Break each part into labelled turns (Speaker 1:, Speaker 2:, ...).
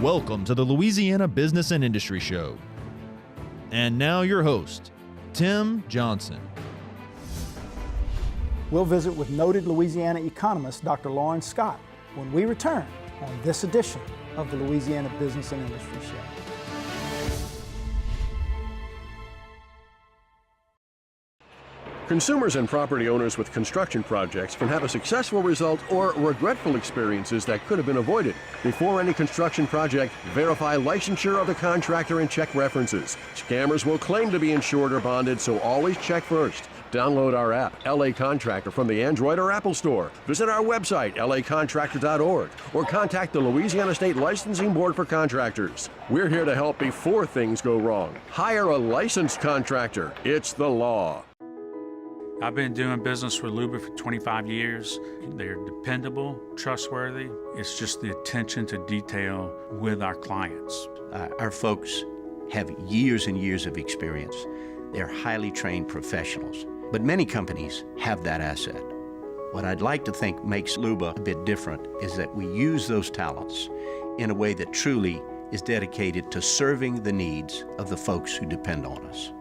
Speaker 1: Welcome to the Louisiana Business and Industry Show. And now your host, Tim Johnson.
Speaker 2: We'll visit with noted Louisiana economist Dr. Loren Scott when we return on this edition of the Louisiana Business and Industry Show.
Speaker 3: Consumers and property owners with construction projects can have a successful result or regretful experiences that could have been avoided. Before any construction project, verify licensure of the contractor and check references. Scammers will claim to be insured or bonded, so always check first. Download our app, LA Contractor, from the Android or Apple Store. Visit our website, lacontractor.org, or contact the Louisiana State Licensing Board for Contractors. We're here to help before things go wrong. Hire a licensed contractor. It's the law.
Speaker 4: I've been doing business with LBIS for 25 years. They're dependable, trustworthy. It's just the attention to detail with our clients.
Speaker 5: Our folks have years and years of experience. They're highly trained professionals, but many companies have that asset. What I'd like to think makes LBIS a bit different is that we use those talents in a way that truly is dedicated to serving the needs of the folks who depend on us.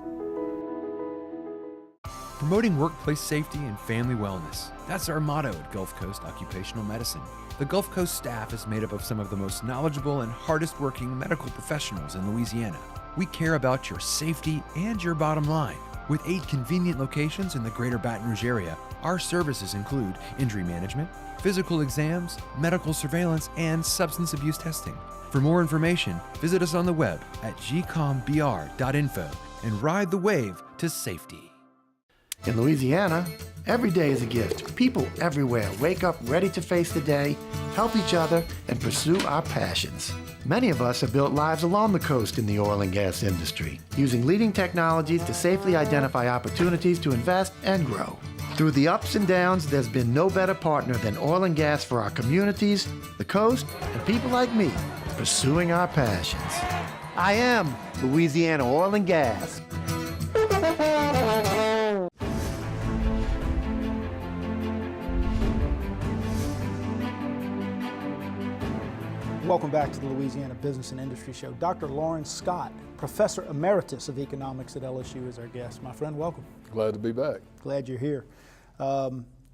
Speaker 6: Promoting workplace safety and family wellness. That's our motto at Gulf Coast Occupational Medicine. The Gulf Coast staff is made up of some of the most knowledgeable and hardest working medical professionals in Louisiana. We care about your safety and your bottom line. With 8 convenient locations in the greater Baton Rouge area, our services include injury management, physical exams, medical surveillance, and substance abuse testing. For more information, visit us on the web at gcombr.info and ride the wave to safety.
Speaker 7: In Louisiana, every day is a gift. People everywhere wake up ready to face the day, help each other, and pursue our passions. Many of us have built lives along the coast in the oil and gas industry, using leading technologies to safely identify opportunities to invest and grow. Through the ups and downs, there's been no better partner than oil and gas for our communities, the coast, and people like me, pursuing our passions. I am Louisiana Oil and Gas.
Speaker 2: Welcome back to the Louisiana Business and Industry Show. Dr. Loren Scott, Professor Emeritus of Economics at LSU, is our guest. My friend, welcome.
Speaker 8: Glad to be back.
Speaker 2: Glad you're here.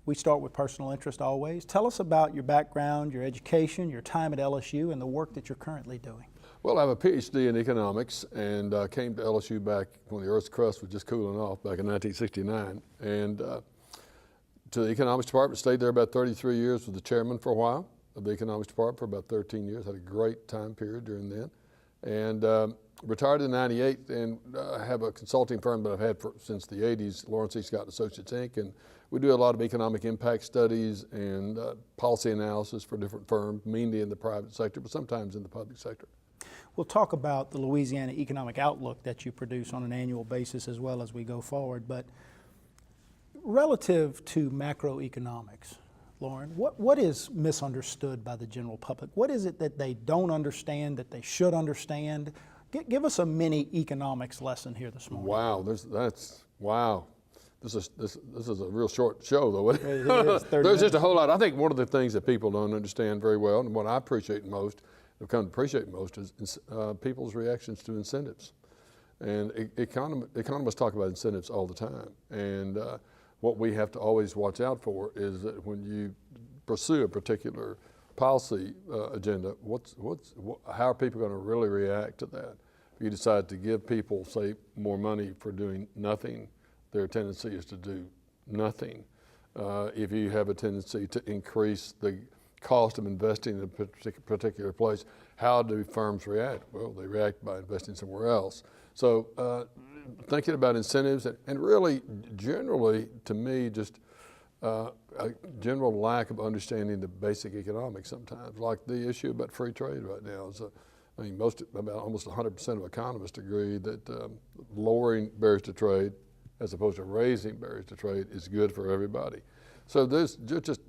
Speaker 2: We start with personal interest always. Tell us about your background, your education, your time at LSU, and the work that you're currently doing.
Speaker 8: Well, I have a PhD in economics and came to LSU back when the Earth's crust was just cooling off back in 1969. And to the economics department, stayed there about 33 years, was the chairman for a while of the economics department for about 13 years, had a great time period during then. And retired in 98 and have a consulting firm that I've had since the 80s, Loren C. Scott Associates Inc. And we do a lot of economic impact studies and policy analysis for different firms, mainly in the private sector, but sometimes in the public sector.
Speaker 2: We'll talk about the Louisiana Economic Outlook that you produce on an annual basis as well as we go forward. But relative to macroeconomics, Loren, what is misunderstood by the general public? What is it that they don't understand that they should understand? Give us a mini economics lesson here this morning.
Speaker 8: Wow, wow. This is a real short show, though.
Speaker 2: It is,
Speaker 8: There's just a whole lot. I think one of the things that people don't understand very well, and what I appreciate most, have come to appreciate most, is people's reactions to incentives. And economists talk about incentives all the time. And what we have to always watch out for is that when you pursue a particular policy agenda, how are people going to really react to that? If you decide to give people, say, more money for doing nothing, their tendency is to do nothing. If you have a tendency to increase the cost of investing in a particular place, how do firms react? Well, they react by investing somewhere else. So thinking about incentives and really generally, to me, just a general lack of understanding the basic economics sometimes, like the issue about free trade right now. I mean, almost 100% of economists agree that lowering barriers to trade as opposed to raising barriers to trade is good for everybody. So there's just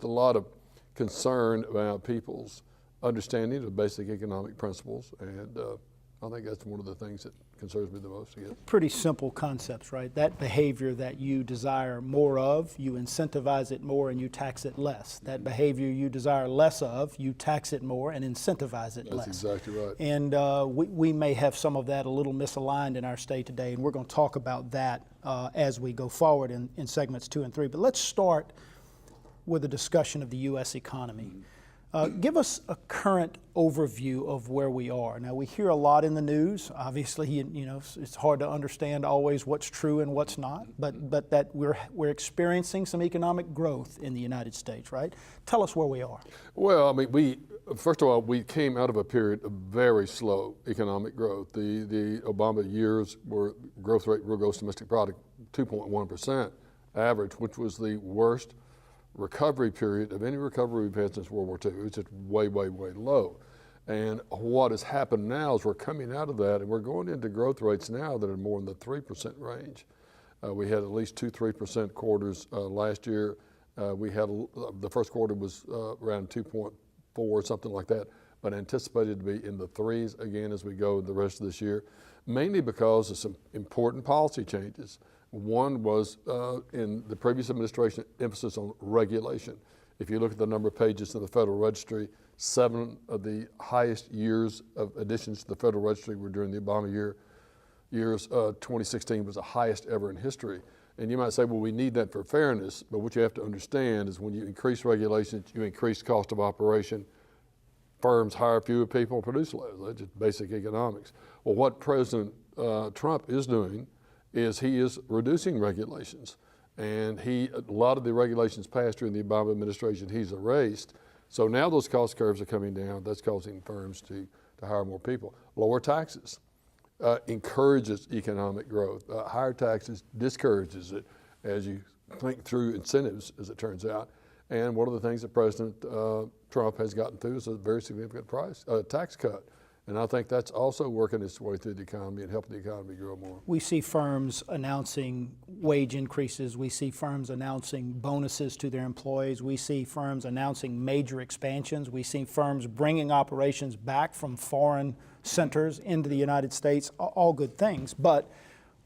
Speaker 8: a lot of concern about people's understanding of basic economic principles, and I think that's one of the things that concerns me the most. I guess.
Speaker 2: Pretty simple concepts, right? That behavior that you desire more of, you incentivize it more and you tax it less. That behavior you desire less of, you tax it more and incentivize it less.
Speaker 8: That's exactly right.
Speaker 2: And we may have some of that a little misaligned in our state today, and we're going to talk about that as we go forward in segments 2 and 3. But let's start with a discussion of the U.S. economy. Give us a current overview of where we are. Now, we hear a lot in the news. Obviously, you know, it's hard to understand always what's true and what's not, but that we're experiencing some economic growth in the United States, right? Tell us where we are.
Speaker 8: Well, I mean, first of all, we came out of a period of very slow economic growth. The Obama years were growth rate, real gross domestic product, 2.1% average, which was the worst recovery period of any recovery we've had since World War II. It's just way, way, way low. And what has happened now is we're coming out of that and we're going into growth rates now that are more in the 3% range. We had at least 2-3% quarters last year. We had the first quarter was around 2.4, something like that, but anticipated to be in the 3s again as we go the rest of this year, mainly because of some important policy changes. One was in the previous administration, emphasis on regulation. If you look at the number of pages in the Federal Registry, 7 of the highest years of additions to the Federal Registry were during the Obama years. 2016 was the highest ever in history. And you might say, well, we need that for fairness, but what you have to understand is when you increase regulations, you increase cost of operation, firms hire fewer people, produce less. That's just basic economics. Well, what President Trump is doing is he is reducing regulations. And a lot of the regulations passed during the Obama administration, he's erased. So now those cost curves are coming down. That's causing firms to hire more people. Lower taxes encourages economic growth. Higher taxes discourages it as you think through incentives, as it turns out. And one of the things that President Trump has gotten through is a very significant tax cut. And I think that's also working its way through the economy and helping the economy grow more.
Speaker 2: We see firms announcing wage increases. We see firms announcing bonuses to their employees. We see firms announcing major expansions. We see firms bringing operations back from foreign centers into the United States, all good things. But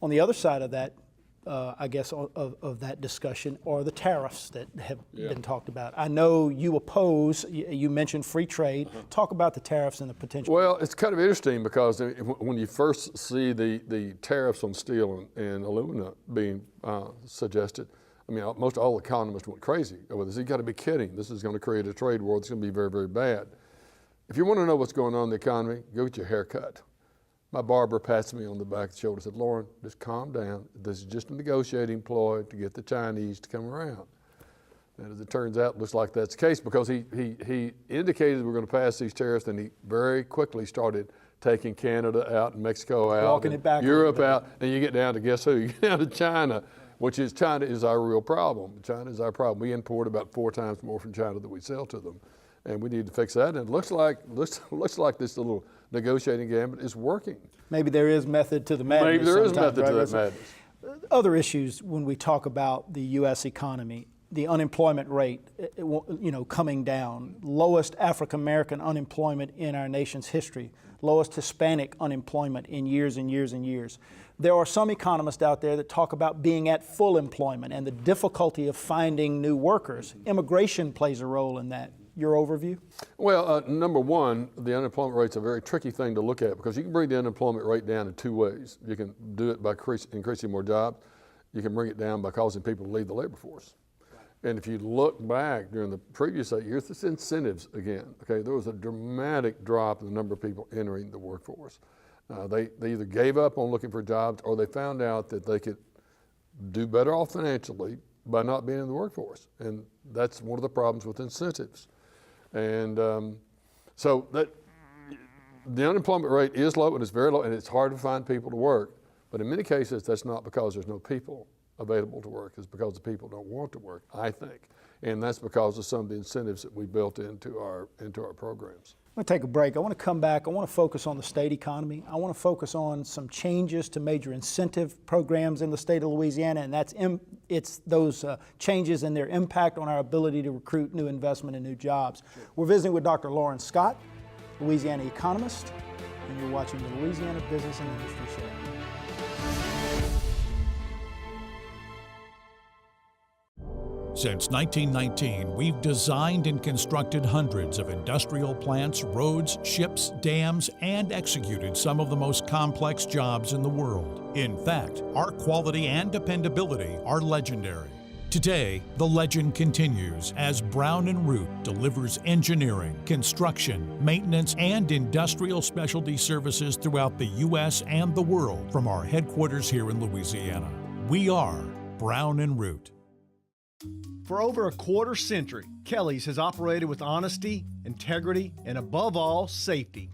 Speaker 2: on the other side of that, I guess, of that discussion are the tariffs that have been talked about. I know you oppose, you mentioned free trade. Talk about the tariffs and the potential.
Speaker 8: Well, it's kind of interesting because when you first see the tariffs on steel and aluminum being suggested, I mean, most all economists went crazy over this. You got to be kidding. This is going to create a trade war that's going to be very, very bad. If you want to know what's going on in the economy, go get your hair cut. My barber pats me on the back of the shoulder and said, Loren, just calm down. This is just a negotiating ploy to get the Chinese to come around. And as it turns out, it looks like that's the case because he indicated we're going to pass these tariffs, and he very quickly started taking Canada out and Mexico out,
Speaker 2: walking it back,
Speaker 8: Europe out, and you get down to guess who? You get down to China, China is our real problem. China is our problem. We import about 4 times more from China than we sell to them. And we need to fix that. And it looks like this little negotiating gambit is working.
Speaker 2: Maybe there is method to the madness.
Speaker 8: Maybe there is method to
Speaker 2: right?
Speaker 8: that madness.
Speaker 2: Other issues when we talk about the U.S. economy, the unemployment rate, coming down, lowest African American unemployment in our nation's history, lowest Hispanic unemployment in years and years and years. There are some economists out there that talk about being at full employment and the difficulty of finding new workers. Immigration plays a role in that. Your overview?
Speaker 8: Well, number one, the unemployment rate's a very tricky thing to look at because you can bring the unemployment rate down in 2 ways. You can do it by increasing more jobs. You can bring it down by causing people to leave the labor force. Right. And if you look back during the previous 8 years, it's incentives again. Okay, there was a dramatic drop in the number of people entering the workforce. They either gave up on looking for jobs or they found out that they could do better off financially by not being in the workforce. And that's one of the problems with incentives. And so the unemployment rate is low, and it's very low, and it's hard to find people to work. But in many cases, that's not because there's no people available to work. It's because the people don't want to work, I think. And that's because of some of the incentives that we built into our programs.
Speaker 2: I'm going to take a break. I want to come back. I want to focus on the state economy. I want to focus on some changes to major incentive programs in the state of Louisiana, and it's those changes and their impact on our ability to recruit new investment and new jobs. Sure. We're visiting with Dr. Loren Scott, Louisiana economist, and you're watching the Louisiana Business and Industry Show.
Speaker 9: Since 1919, we've designed and constructed hundreds of industrial plants, roads, ships, dams, and executed some of the most complex jobs in the world. In fact, our quality and dependability are legendary. Today, the legend continues as Brown & Root delivers engineering, construction, maintenance, and industrial specialty services throughout the U.S. and the world from our headquarters here in Louisiana. We are Brown & Root.
Speaker 10: For over a quarter century, Kelly's has operated with honesty, integrity, and above all, safety.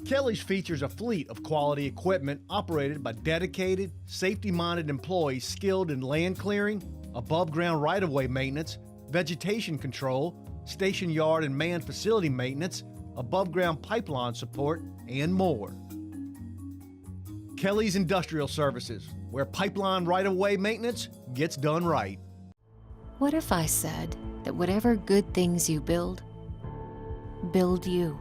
Speaker 10: Kelly's features a fleet of quality equipment operated by dedicated, safety-minded employees skilled in land clearing, above-ground right-of-way maintenance, vegetation control, station yard and manned facility maintenance, above-ground pipeline support, and more. Kelly's Industrial Services, where pipeline right-of-way maintenance gets done right.
Speaker 11: What if I said that whatever good things you build you?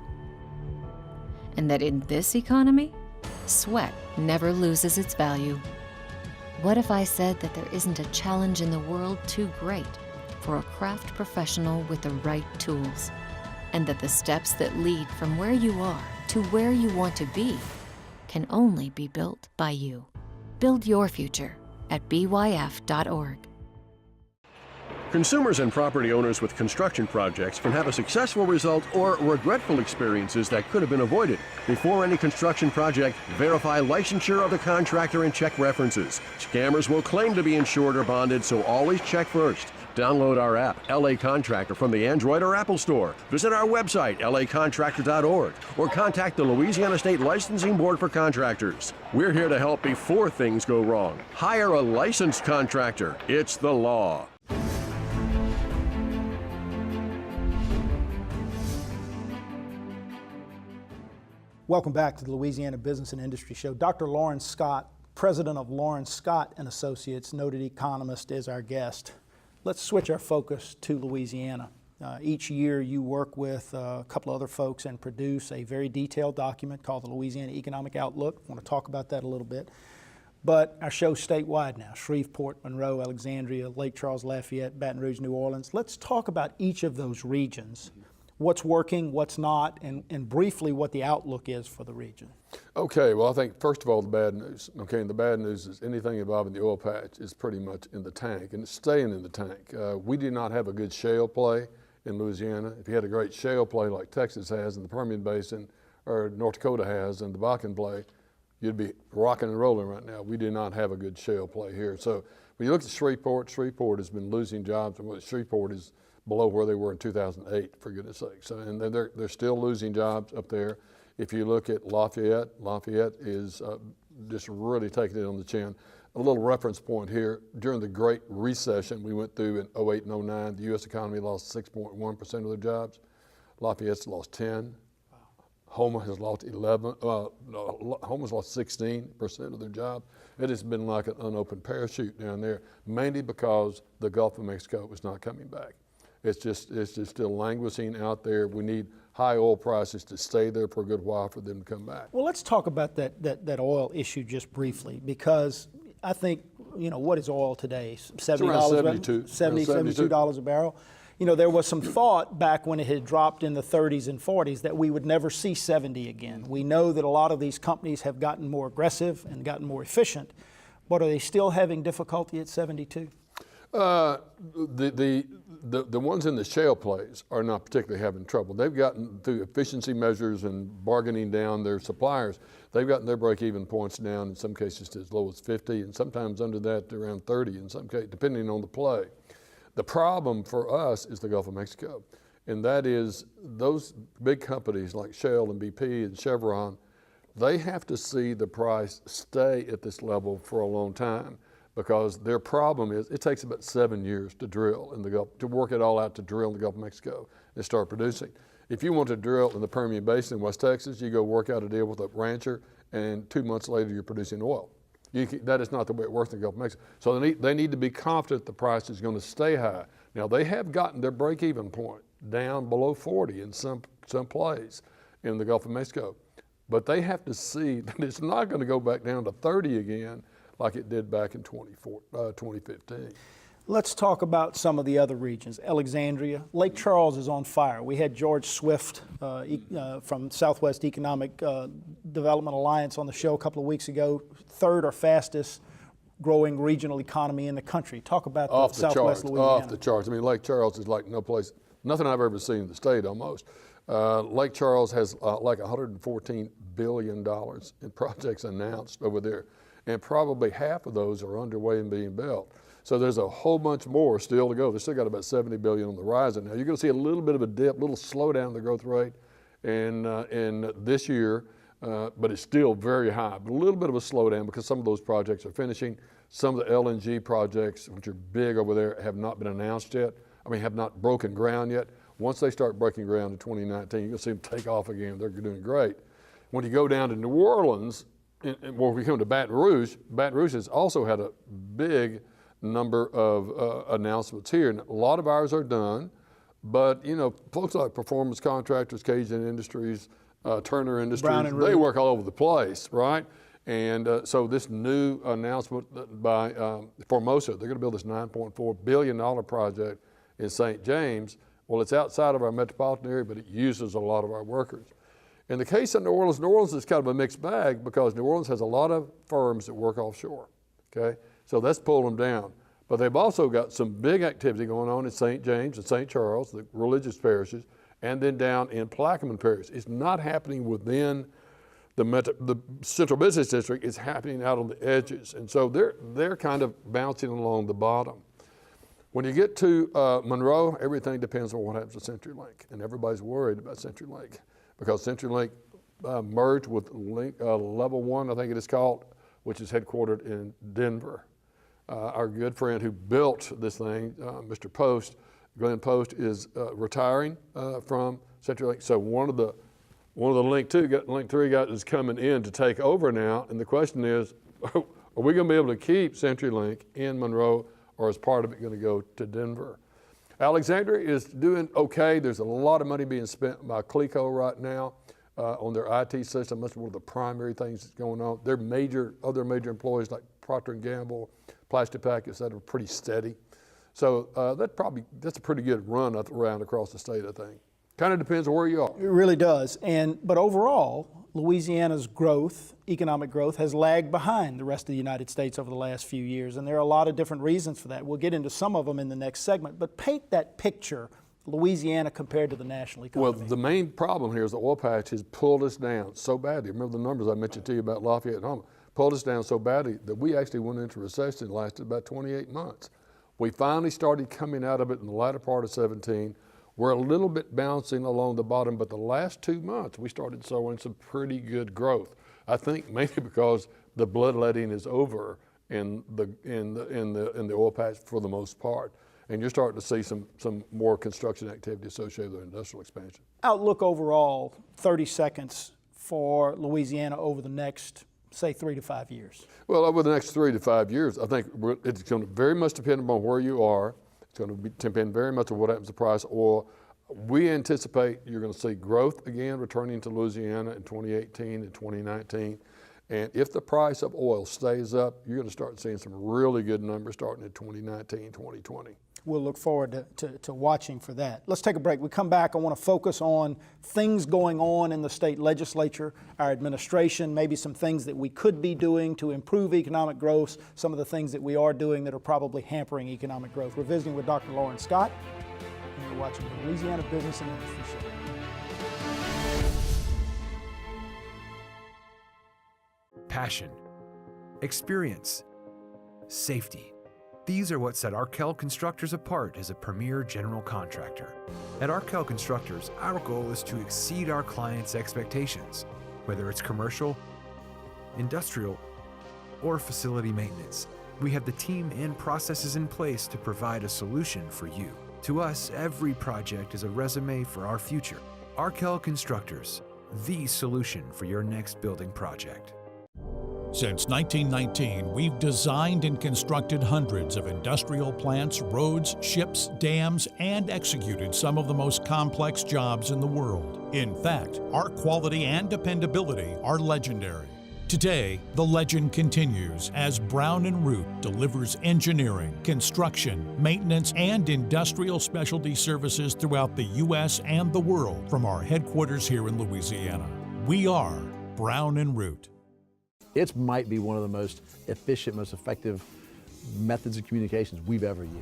Speaker 11: And that in this economy, sweat never loses its value? What if I said that there isn't a challenge in the world too great for a craft professional with the right tools? And that the steps that lead from where you are to where you want to be can only be built by you? Build your future at byf.org.
Speaker 3: Consumers and property owners with construction projects can have a successful result or regretful experiences that could have been avoided. Before any construction project, verify licensure of the contractor and check references. Scammers will claim to be insured or bonded, so always check first. Download our app, LA Contractor, from the Android or Apple Store. Visit our website, lacontractor.org, or contact the Louisiana State Licensing Board for Contractors. We're here to help before things go wrong. Hire a licensed contractor. It's the law.
Speaker 2: Welcome back to the Louisiana Business and Industry Show. Dr. Loren Scott, president of Loren Scott & Associates, noted economist, is our guest. Let's switch our focus to Louisiana. Each year you work with a couple other folks and produce a very detailed document called the Louisiana Economic Outlook. I want to talk about that a little bit. But our show's statewide now: Shreveport, Monroe, Alexandria, Lake Charles, Lafayette, Baton Rouge, New Orleans. Let's talk about each of those regions. What's working, what's not, and briefly what the outlook is for the region.
Speaker 8: Okay, well, I think first of all the bad news. Okay, and the bad news is anything involving the oil patch is pretty much in the tank, and it's staying in the tank. We do not have a good shale play in Louisiana. If you had a great shale play like Texas has in the Permian Basin, or North Dakota has in the Bakken play, you'd be rocking and rolling right now. We do not have a good shale play here. So when you look at Shreveport, Shreveport has been losing jobs, and Shreveport is below where they were in 2008, for goodness sake. So, and they're still losing jobs up there. If you look at Lafayette, Lafayette is just really taking it on the chin. A little reference point here: during the Great Recession we went through in 08 and 09, the U.S. economy lost 6.1% of their jobs. Lafayette's lost 10. Wow. Houma has lost 11. Homa's lost 16% of their jobs. It has been like an unopened parachute down there, mainly because the Gulf of Mexico is not coming back. It's just still languishing out there. We need high oil prices to stay there for a good while for them to come back.
Speaker 2: Well, let's talk about that oil issue just briefly, because I think, what is oil today? $70, $72 a barrel. There was some thought back when it had dropped in the 30s and 40s that we would never see 70 again. We know that a lot of these companies have gotten more aggressive and gotten more efficient, but are they still having difficulty at 72?
Speaker 8: The ones in the shale plays are not particularly having trouble. They've gotten, through efficiency measures and bargaining down their suppliers, they've gotten their break-even points down in some cases to as low as 50, and sometimes under that to around 30 in some cases, depending on the play. The problem for us is the Gulf of Mexico, and that is those big companies like Shell and BP and Chevron, they have to see the price stay at this level for a long time, because their problem is it takes about 7 years to drill in the Gulf, to work it all out to drill in the Gulf of Mexico and start producing. If you want to drill in the Permian Basin in West Texas, you go work out a deal with a rancher, and 2 months later you're producing oil. That is not the way it works in the Gulf of Mexico. So they need to be confident the price is going to stay high. Now, they have gotten their break-even point down below 40 in some plays in the Gulf of Mexico. But they have to see that it's not going to go back down to 30 again like it did back in 2015.
Speaker 2: Let's talk about some of the other regions. Alexandria, Lake Charles is on fire. We had George Swift from Southwest Economic Development Alliance on the show a couple of weeks ago, third or fastest growing regional economy in the country. Talk about the Southwest Louisiana.
Speaker 8: Off the charts. I mean, Lake Charles is like no place, nothing I've ever seen in the state almost. Lake Charles has like $114 billion in projects announced over there, and probably half of those are underway and being built. So there's a whole bunch more still to go. They still got about 70 billion on the horizon. Now you're going to see a little bit of a dip, a little slowdown in the growth rate in this year, but it's still very high. But a little bit of a slowdown because some of those projects are finishing. Some of the LNG projects, which are big over there, have not been announced yet. I mean, have not broken ground yet. Once they start breaking ground in 2019, you're going to see them take off again. They're doing great. When you go down to New Orleans, where we come to Baton Rouge has also had a big number of announcements here, and a lot of ours are done, but you know, folks like Performance Contractors, Cajun Industries, Turner Industries, they work all over the place, right? And so this new announcement by Formosa, they're going to build this $9.4 billion project in St. James. Well, it's outside of our metropolitan area, but it uses a lot of our workers. In the case of New Orleans is kind of a mixed bag because New Orleans has a lot of firms that work offshore, okay? So that's pulled them down. But they've also got some big activity going on in St. James and St. Charles, the religious parishes, and then down in Plaquemine Parish. It's not happening within the central business district, it's happening out on the edges. And so they're kind of bouncing along the bottom. When you get to Monroe, everything depends on what happens to CenturyLink. And everybody's worried about CenturyLink because CenturyLink merged with Level 1, I think it is called, which is headquartered in Denver. Our good friend who built this thing, Mr. Post, Glenn Post, is retiring from CenturyLink. So one of the Link 3 guys is coming in to take over now, and the question is, are we going to be able to keep CenturyLink in Monroe, or is part of it going to go to Denver? Alexandria is doing okay. There's a lot of money being spent by Clico right now on their IT system. That's one of the primary things that's going on. Their other major employees like Procter & Gamble, Plastic Pack, et cetera, are pretty steady. So that's a pretty good run around across the state, I think. Kind of depends on where you are.
Speaker 2: It really does. But overall, Louisiana's growth, economic growth, has lagged behind the rest of the United States over the last few years. And there are a lot of different reasons for that. We'll get into some of them in the next segment. But paint that picture, Louisiana compared to the national economy.
Speaker 8: Well, the main problem here is the oil patch has pulled us down so badly. Remember the numbers I mentioned to you about Lafayette and Houma? Pulled us down so badly that we actually went into recession. It lasted about 28 months. We finally started coming out of it in the latter part of 17. We're a little bit bouncing along the bottom, but the last 2 months we started showing some pretty good growth. I think mainly because the bloodletting is over in the oil patch for the most part, and you're starting to see some more construction activity associated with industrial expansion.
Speaker 2: Outlook overall, 30 seconds for Louisiana over the next, say, 3 to 5 years.
Speaker 8: Well, over the next 3 to 5 years, I think it's going to very much depend upon where you are. It's going to depend very much on what happens to the price of oil. We anticipate you're going to see growth again returning to Louisiana in 2018 and 2019. And if the price of oil stays up, you're going to start seeing some really good numbers starting in 2019, 2020.
Speaker 2: We'll look forward to watching for that. Let's take a break. We come back, I want to focus on things going on in the state legislature, our administration, maybe some things that we could be doing to improve economic growth, some of the things that we are doing that are probably hampering economic growth. We're visiting with Dr. Loren Scott, and you're watching the Louisiana Business and Industry Show.
Speaker 6: Passion, experience, safety. These are what set Arkell Constructors apart as a premier general contractor. At Arkell Constructors, our goal is to exceed our clients' expectations, whether it's commercial, industrial, or facility maintenance. We have the team and processes in place to provide a solution for you. To us, every project is a resume for our future. Arkell Constructors, the solution for your next building project.
Speaker 9: Since 1919, we've designed and constructed hundreds of industrial plants, roads, ships, dams, and executed some of the most complex jobs in the world. In fact, our quality and dependability are legendary. Today, the legend continues as Brown & Root delivers engineering, construction, maintenance, and industrial specialty services throughout the U.S. and the world from our headquarters here in Louisiana. We are Brown & Root.
Speaker 12: It might be one of the most efficient, most effective methods of communications we've ever used.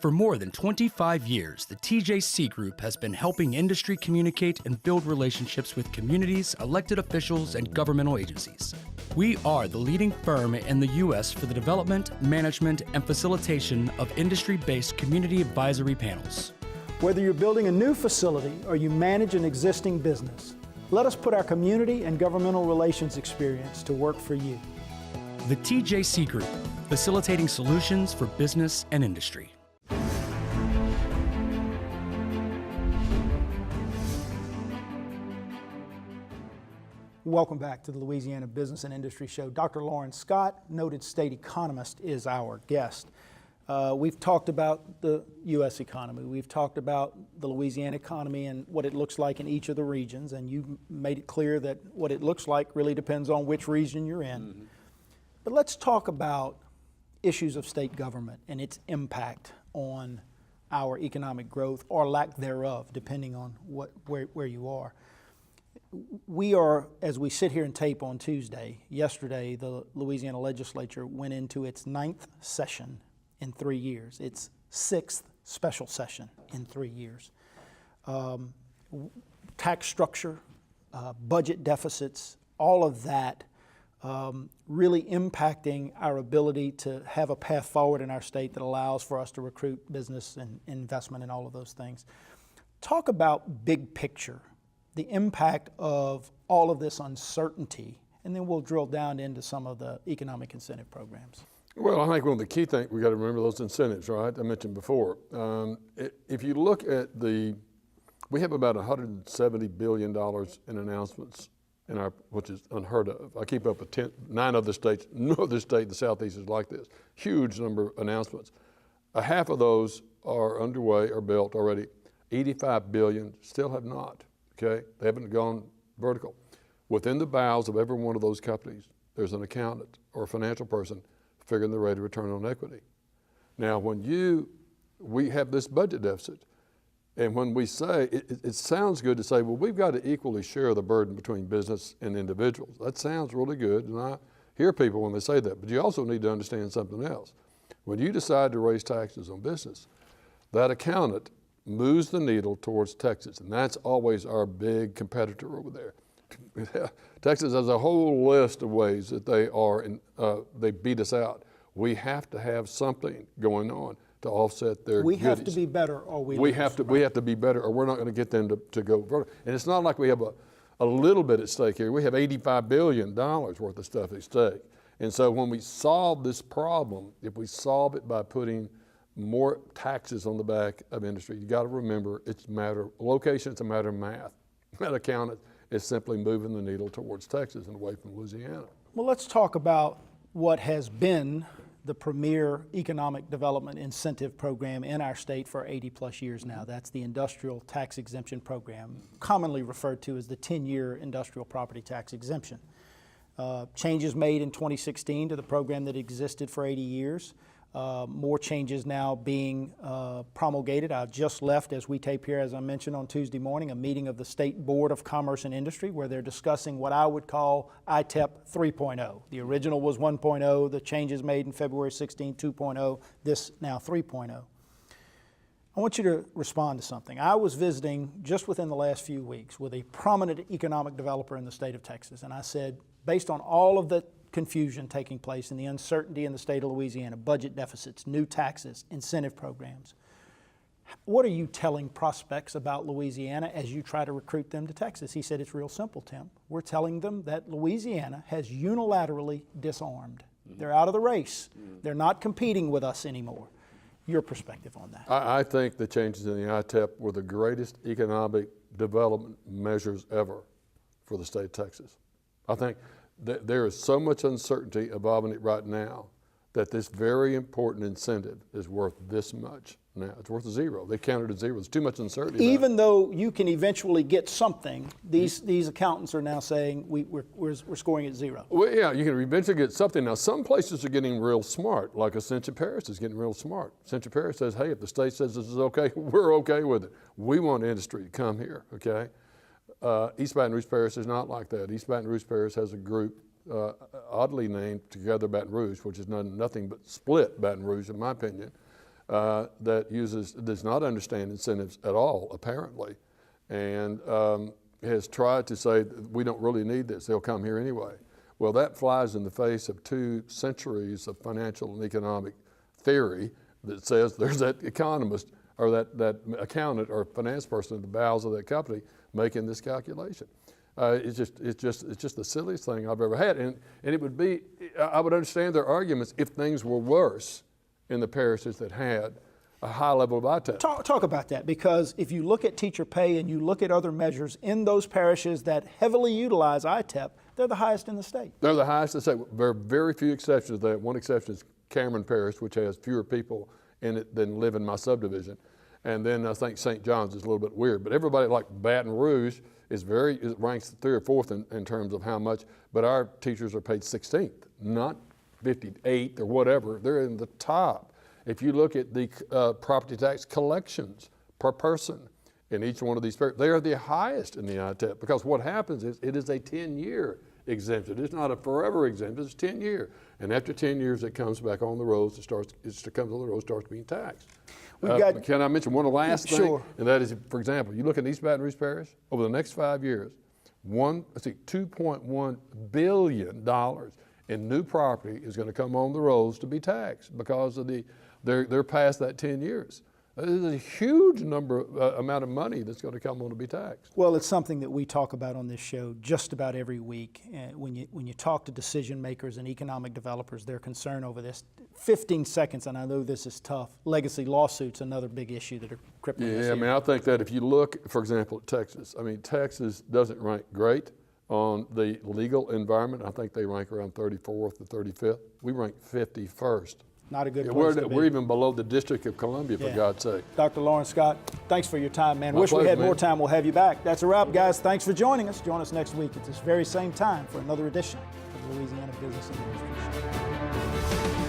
Speaker 13: For more than 25 years, the TJC Group has been helping industry communicate and build relationships with communities, elected officials, and governmental agencies. We are the leading firm in the U.S. for the development, management, and facilitation of industry-based community advisory panels.
Speaker 2: Whether you're building a new facility or you manage an existing business, let us put our community and governmental relations experience to work for you.
Speaker 13: The TJC Group, facilitating solutions for business and industry.
Speaker 2: Welcome back to the Louisiana Business and Industry Show. Dr. Loren Scott, noted state economist, is our guest. We've talked about the U.S. economy. We've talked about the Louisiana economy and what it looks like in each of the regions, and you made it clear that what it looks like really depends on which region you're in. Mm-hmm. But let's talk about issues of state government and its impact on our economic growth or lack thereof, depending on where you are. We are, as we sit here and tape on Tuesday, yesterday the Louisiana legislature went into its 9th session in 3 years, its 6th special session in 3 years. Tax structure, budget deficits, all of that really impacting our ability to have a path forward in our state that allows for us to recruit business and investment and all of those things. Talk about big picture, the impact of all of this uncertainty, and then we'll drill down into some of the economic incentive programs.
Speaker 8: Well, I think one of the key things, we got to remember those incentives, right? I mentioned before. If you look at we have about $170 billion in announcements in which is unheard of. I keep up with 9 other states. No other state in the Southeast is like this. Huge number of announcements. A half of those are underway or built already. 85 billion still have not. Okay, they haven't gone vertical. Within the bowels of every one of those companies, there's an accountant or a financial person figuring the rate of return on equity. Now, we have this budget deficit, and when we say, it sounds good to say, well, we've got to equally share the burden between business and individuals. That sounds really good, and I hear people when they say that, but you also need to understand something else. When you decide to raise taxes on business, that accountant moves the needle towards Texas, and that's always our big competitor over there. Texas has a whole list of ways that they beat us out. We have to have something going on to offset their
Speaker 2: We
Speaker 8: goodies.
Speaker 2: have to be better or we
Speaker 8: lose. We have to be better or we're not going to get them to go vertical. And it's not like we have a little bit at stake here. We have $85 billion worth of stuff at stake. And so when we solve this problem, if we solve it by putting more taxes on the back of industry, you got to remember it's a matter of location, it's a matter of math. That accountant is simply moving the needle towards Texas and away from Louisiana.
Speaker 2: Well, let's talk about what has been the premier economic development incentive program in our state for 80 plus years now. That's the Industrial Tax Exemption Program, commonly referred to as the 10-year Industrial Property Tax Exemption. Changes made in 2016 to the program that existed for 80 years. More changes now being promulgated. I just left, as we tape here, as I mentioned on Tuesday morning, a meeting of the State Board of Commerce and Industry where they're discussing what I would call ITEP 3.0. The original was 1.0, the changes made in February 16, 2.0, this now 3.0. I want you to respond to something. I was visiting just within the last few weeks with a prominent economic developer in the state of Texas, and I said, based on all of the confusion taking place and the uncertainty in the state of Louisiana, budget deficits, new taxes, incentive programs, What are you telling prospects about Louisiana as you try to recruit them to Texas? He said it's real simple, Tim. We're telling them that Louisiana has unilaterally disarmed. They're out of the race. They're not competing with us anymore. Your perspective on that?
Speaker 8: I think the changes in the ITEP were the greatest economic development measures ever for the state of Texas. I think that there is so much uncertainty involving it right now that this very important incentive is worth this much now. It's worth zero. They counted at zero. There's too much uncertainty.
Speaker 2: Even though you can eventually get something, these accountants are now saying we're scoring at zero.
Speaker 8: Well, yeah, you can eventually get something. Now, some places are getting real smart, like Ascension Parish is getting real smart. Ascension Parish says, hey, if the state says this is okay, we're okay with it. We want industry to come here, okay? East Baton Rouge Parish is not like that. East Baton Rouge Parish has a group oddly named Together Baton Rouge, which is nothing but split Baton Rouge, in my opinion, that does not understand incentives at all, apparently, and has tried to say we don't really need this, they'll come here anyway. Well, that flies in the face of 2 centuries of financial and economic theory that says there's that economist or that accountant or finance person at the bowels of that company making this calculation. It's just the silliest thing I've ever had, and it would be, I would understand their arguments if things were worse in the parishes that had a high level of ITEP.
Speaker 2: Talk about that, because if you look at teacher pay and you look at other measures in those parishes that heavily utilize ITEP, they're the highest in the state.
Speaker 8: They're the highest in the state. There are very few exceptions to that. One exception is Cameron Parish, which has fewer people in it than live in my subdivision. And then I think St. John's is a little bit weird. But everybody like Baton Rouge it ranks 3rd or 4th in terms of how much, but our teachers are paid 16th, not 58th or whatever. They're in the top. If you look at the property tax collections per person in each one of these, they are the highest in the ITEP, because what happens is it is a 10-year exemption. It's not a forever exemption, it's 10 year. And after 10 years, it comes back on the rolls, starts being taxed. Can I mention one last thing?
Speaker 2: Sure.
Speaker 8: And that is, for example, you look at East Baton Rouge Parish, over the next 5 years, $2.1 billion in new property is going to come on the rolls to be taxed because of they're past that 10 years. There's a huge amount of money that's going to come on to be taxed.
Speaker 2: Well, it's something that we talk about on this show just about every week. When you talk to decision makers and economic developers, they're concerned over this. 15 seconds, and I know this is tough. Legacy lawsuits, another big issue that are crippling us
Speaker 8: Yeah,
Speaker 2: here.
Speaker 8: I mean, I think that if you look, for example, at Texas, Texas doesn't rank great on the legal environment. I think they rank around 34th or 35th. We rank 51st.
Speaker 2: Not a good place to be.
Speaker 8: We're even below the District of Columbia, for God's sake.
Speaker 2: Dr. Loren Scott, thanks for your time, man.
Speaker 8: My
Speaker 2: Wish we
Speaker 8: pleasure,
Speaker 2: had more
Speaker 8: man.
Speaker 2: time. We'll have you back. That's a wrap, guys. Thanks for joining us. Join us next week at this very same time for another edition of the Louisiana Business and Industry Show.